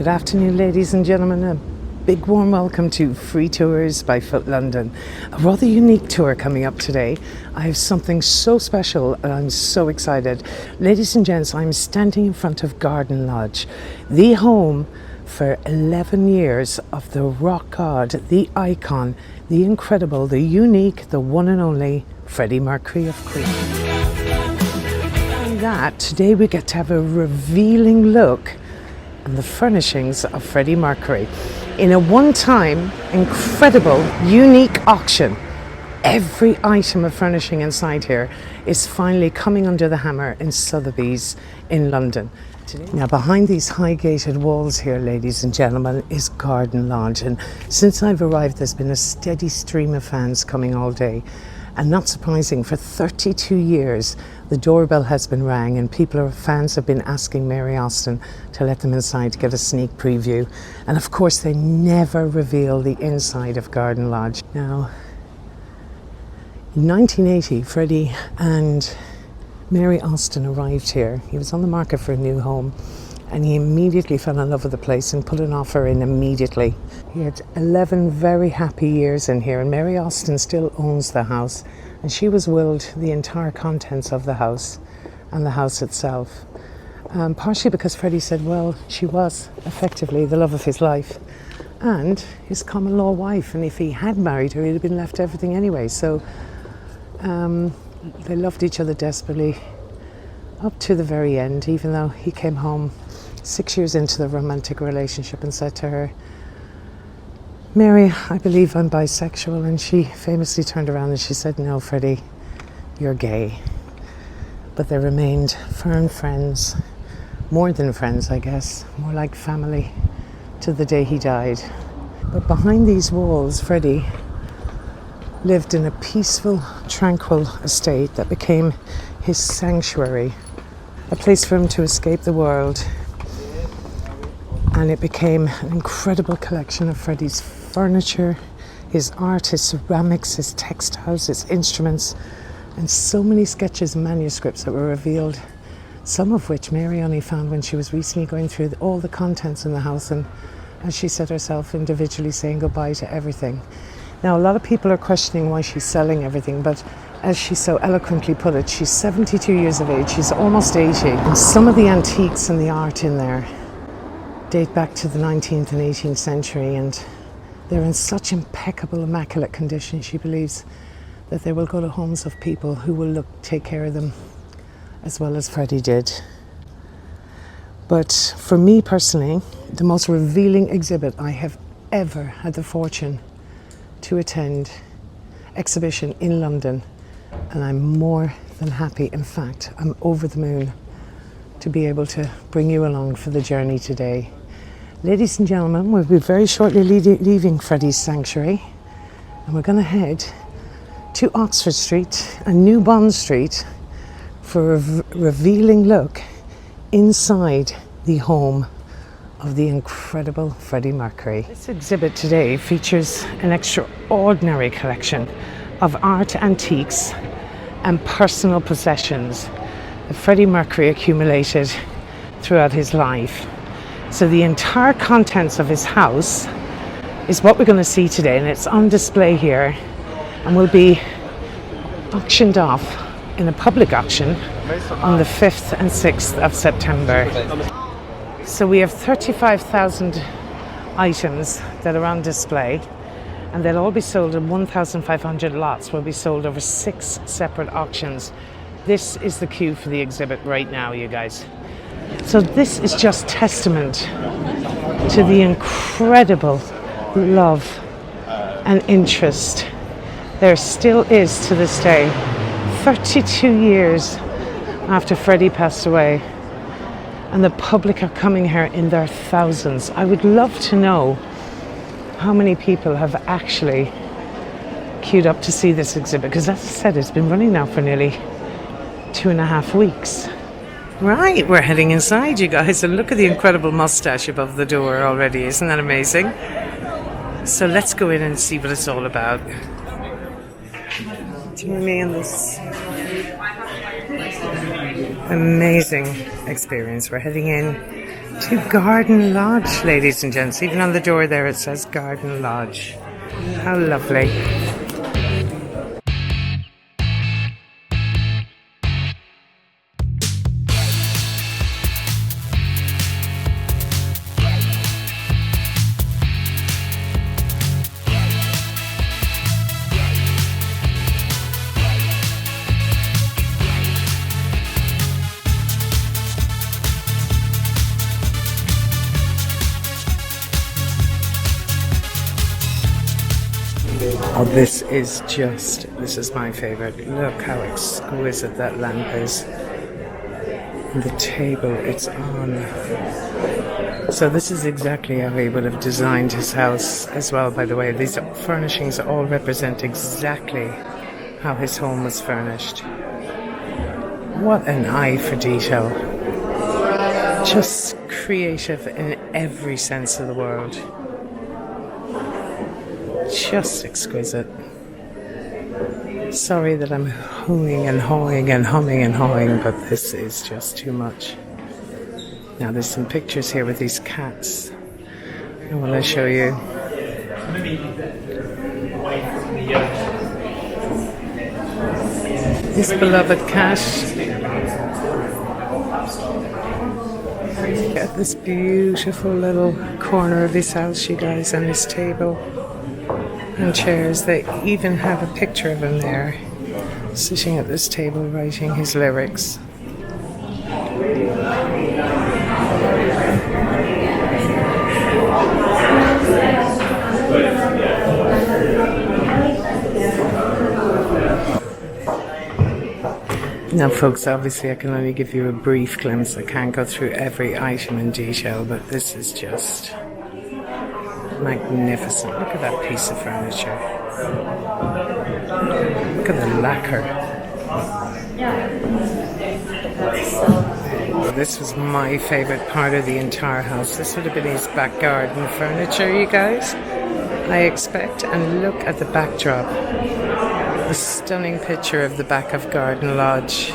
Good afternoon, ladies and gentlemen. A big warm welcome to Free Tours by FTBFLondon. A rather unique tour coming up today. I have something so special and I'm so excited. Ladies and gents, I'm standing in front of Garden Lodge, the home for 11 years of the rock god, the icon, the incredible, the unique, the one and only Freddie Mercury of Queen. And that today we get to have a revealing look and the furnishings of Freddie Mercury in a one-time, incredible, unique auction. Every item of furnishing inside here is finally coming under the hammer in Sothebys in London. Now behind these high gated walls here, ladies and gentlemen, is Garden Lodge, and since I've arrived there's been a steady stream of fans coming all day. And not surprising, for 32 years the doorbell has been rang and fans have been asking Mary Austin to let them inside to get a sneak preview. And of course they never reveal the inside of Garden Lodge. Now, in 1980, Freddie and Mary Austin arrived here. He was on the market for a new home and he immediately fell in love with the place and put an offer in immediately. He had 11 very happy years in here, and Mary Austin still owns the house, and she was willed the entire contents of the house and the house itself. Partially because Freddie said, well, she was effectively the love of his life and his common law wife, and if he had married her he'd have been left everything anyway. So they loved each other desperately up to the very end, even though he came home 6 years into the romantic relationship and said to her, Mary, I believe I'm bisexual, and she famously turned around and she said, no, Freddie, you're gay. But they remained firm friends, more than friends, I guess, more like family, to the day he died. But behind these walls, Freddie lived in a peaceful, tranquil estate that became his sanctuary, a place for him to escape the world. And it became an incredible collection of Freddie's furniture, his art, his ceramics, his textiles, his instruments, and so many sketches and manuscripts that were revealed, some of which Mary only found when she was recently going through all the contents in the house and, as she said herself, individually saying goodbye to everything. Now, a lot of people are questioning why she's selling everything, but as she so eloquently put it, she's 72 years of age, she's almost 80, and some of the antiques and the art in there date back to the 19th and 18th century, and they're in such impeccable, immaculate condition. She believes that they will go to homes of people who will take care of them as well as Freddie did. But for me personally, the most revealing exhibit I have ever had the fortune to attend, exhibition in London, and I'm more than happy, in fact I'm over the moon to be able to bring you along for the journey today. Ladies and gentlemen, we'll be very shortly leaving Freddie's sanctuary, and we're going to head to Oxford Street and New Bond Street for a revealing look inside the home of the incredible Freddie Mercury. This exhibit today features an extraordinary collection of art, antiques and personal possessions that Freddie Mercury accumulated throughout his life. So the entire contents of his house is what we're going to see today, and it's on display here and will be auctioned off in a public auction on the 5th and 6th of September. So we have 35,000 items that are on display, and they'll all be sold in 1,500 lots, will be sold over 6 separate auctions. This is the queue for the exhibit right now, you guys. So this is just testament to the incredible love and interest there still is to this day, 32 years after Freddie passed away, and the public are coming here in their thousands. I would love to know how many people have actually queued up to see this exhibit, because as I said, it's been running now for nearly 2.5 weeks. Right, we're heading inside, you guys, and look at the incredible mustache above the door already. Isn't that amazing? So let's go in and see what it's all about. Join me in this amazing experience. We're heading in to Garden Lodge, ladies and gents. Even on the door there it says Garden Lodge. How lovely. Oh, this is my favourite. Look how exquisite that lamp is. And the table it's on. So this is exactly how he would have designed his house as well, by the way. These furnishings all represent exactly how his home was furnished. What an eye for detail. Just creative in every sense of the word. Just exquisite. Sorry that I'm hooing and hawing and humming and hawing, but this is just too much. Now there's some pictures here with these cats I want to show you. This beloved cat. At this beautiful little corner of his house, you guys, and his table and chairs. They even have a picture of him there, sitting at this table writing his lyrics. Now folks, obviously I can only give you a brief glimpse. I can't go through every item in detail, but this is just magnificent. Look at that piece of furniture. Look at the lacquer. This was my favourite part of the entire house. This would have been his back garden furniture, you guys, I expect. And look at the backdrop. The stunning picture of the back of Garden Lodge.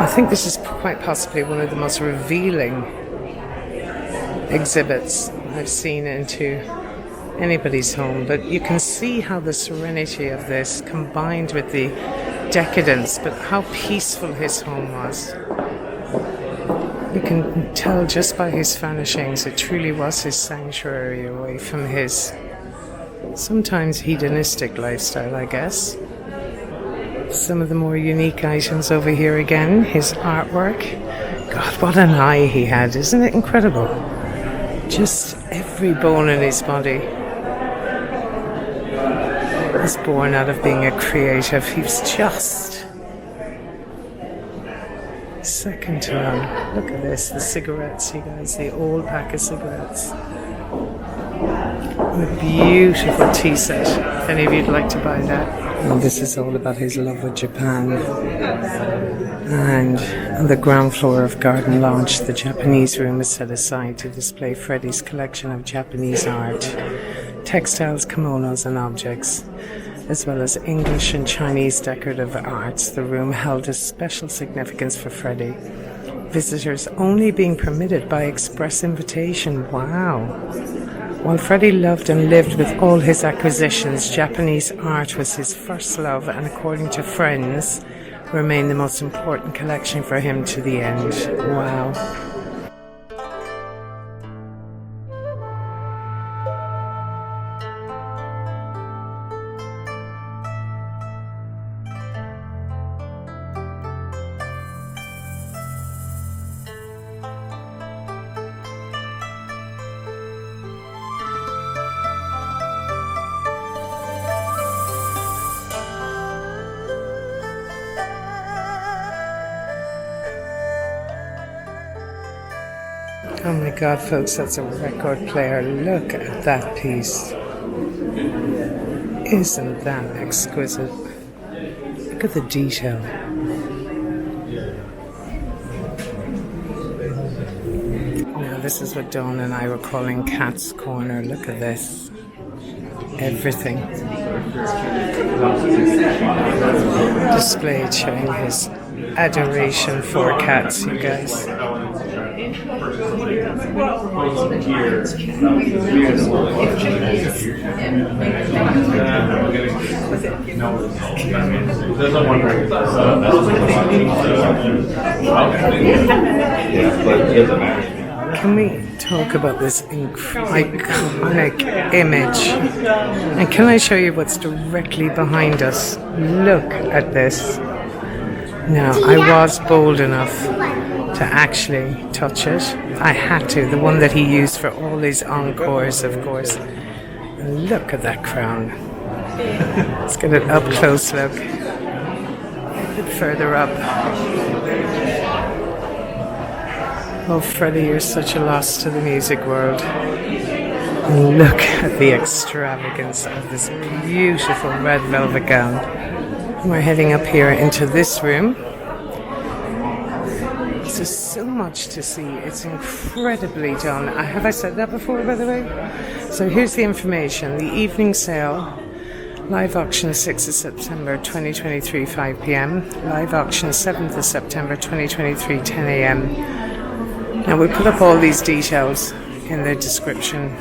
I think this is quite possibly one of the most revealing exhibits I've seen into anybody's home, but you can see how the serenity of this combined with the decadence, but how peaceful his home was. You can tell just by his furnishings it truly was his sanctuary away from his sometimes hedonistic lifestyle, I guess. Some of the more unique items over here again, his artwork. God, what an eye he had, isn't it incredible? Just every bone in his body was born out of being a creative. He was just second to none. Look at this, the cigarettes, you guys, the old pack of cigarettes. And a beautiful tea set, if any of you'd like to buy that. And this is all about his love with Japan. And on the ground floor of Garden Lodge, the Japanese room is set aside to display Freddie's collection of Japanese art, textiles, kimonos and objects, as well as English and Chinese decorative arts. The room held a special significance for Freddie. Visitors only being permitted by express invitation. Wow. While Freddie loved and lived with all his acquisitions, Japanese art was his first love and, according to friends, remained the most important collection for him to the end. Wow. Oh my God, folks, that's a record player. Look at that piece. Isn't that exquisite? Look at the detail. Now, this is what Dawn and I were calling Cat's Corner. Look at this. Everything displayed showing his adoration for cats, you guys. Can we talk about this iconic image? And can I show you what's directly behind us? Look at this. Now, I was bold enough to actually touch it. I had to, the one that he used for all his encores, of course. And look at that crown. Let's get an up close look. A bit further up. Oh, Freddie, you're such a loss to the music world. And look at the extravagance of this beautiful red velvet gown. We're heading up here into this room. There's so much to see. It's incredibly done. Have I said that before, by the way? So here's the information. The evening sale, live auction 6th of September 2023, 5 p.m. Live auction 7th of September 2023, 10 a.m. Now we put up all these details in the description.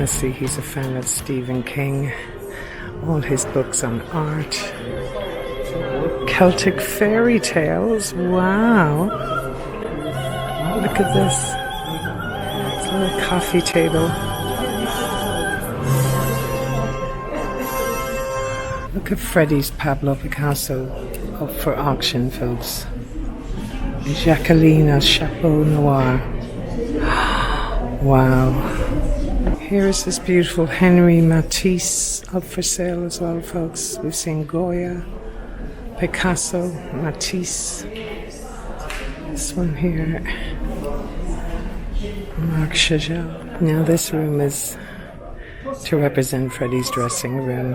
I see he's a fan of Stephen King, all his books on art, Celtic fairy tales, wow, look at this, it's a little coffee table, look at Freddie's Pablo Picasso up for auction, folks, Jacqueline Chapeau Noir, wow. Here's this beautiful Henry Matisse up for sale as well, folks. We've seen Goya, Picasso, Matisse. This one here, Marc Chagall. Now this room is to represent Freddie's dressing room,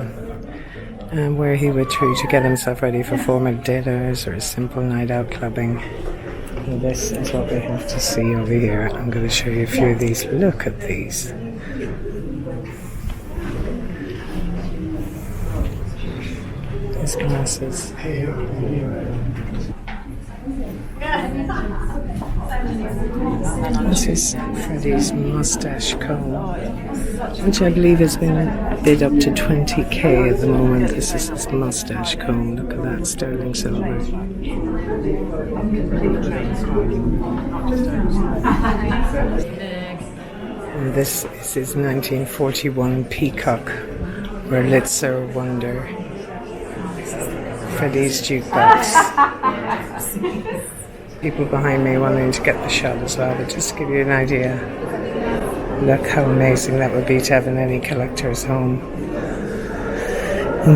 and where he would try to get himself ready for formal dinners or a simple night out clubbing. And this is what we have to see over here. I'm going to show you a few of these. Look at these. His glasses. This is Freddie's mustache comb, which I believe has been bid up to 20k at the moment. This is his mustache comb. Look at that, sterling silver. And this is his 1941 peacock Wurlitzer Wonder. Freddie's jukebox. People behind me wanting to get the shot as well, but just to give you an idea. Look how amazing that would be to have in any collector's home.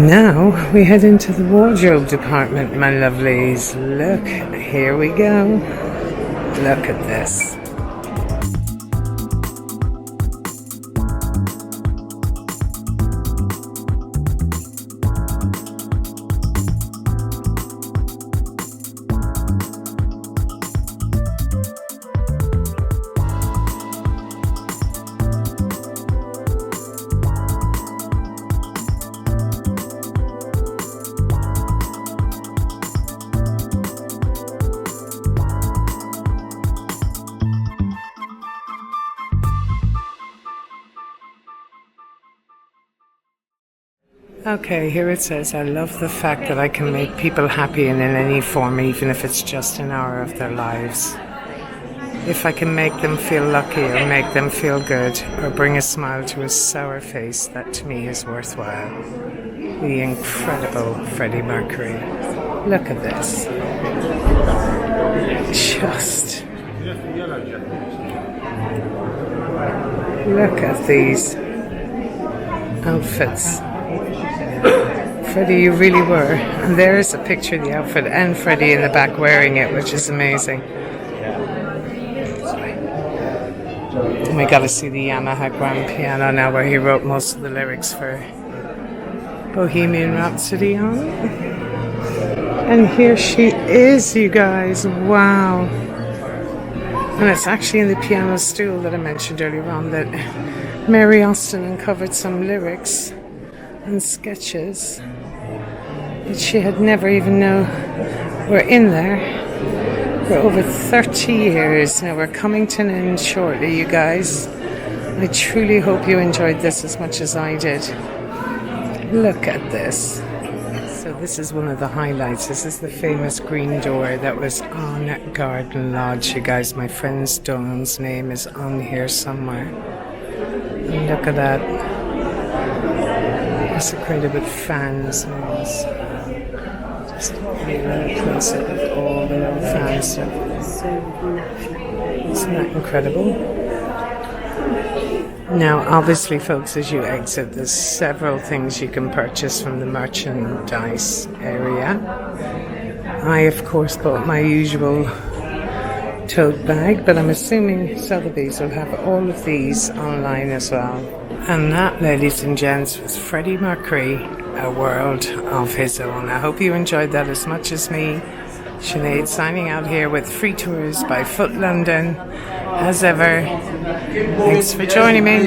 Now we head into the wardrobe department, my lovelies. Look, here we go. Look at this. Okay, here it says, I love the fact that I can make people happy in any form, even if it's just an hour of their lives. If I can make them feel lucky or make them feel good or bring a smile to a sour face, that to me is worthwhile. The incredible Freddie Mercury. Look at this. Just look at these outfits Freddie, you really were. And there's a picture of the outfit and Freddie in the back wearing it, which is amazing. And we got to see the Yamaha grand piano now, where he wrote most of the lyrics for Bohemian Rhapsody on. And here she is, you guys. Wow. And it's actually in the piano stool that I mentioned earlier on that Mary Austin uncovered some lyrics and sketches that she had never even known were in there for over 30 years. Now we're coming to an end shortly, you guys. I truly hope you enjoyed this as much as I did. Look at this. So this is one of the highlights. This is the famous green door that was on Garden Lodge, you guys. My friend Dawn's name is on here somewhere. And look at that. It's created with fans. Just a really close up of all the little fan stuff. Isn't that incredible? Now, obviously, folks, as you exit, there's several things you can purchase from the merchandise area. I, of course, bought my usual tote bag, but I'm assuming Sothebys will have all of these online as well. And that, ladies and gents, was Freddie Mercury, A World of His Own. I hope you enjoyed that as much as me. Sinead signing out here with free tours by FTBFLondon. As ever, thanks for joining me.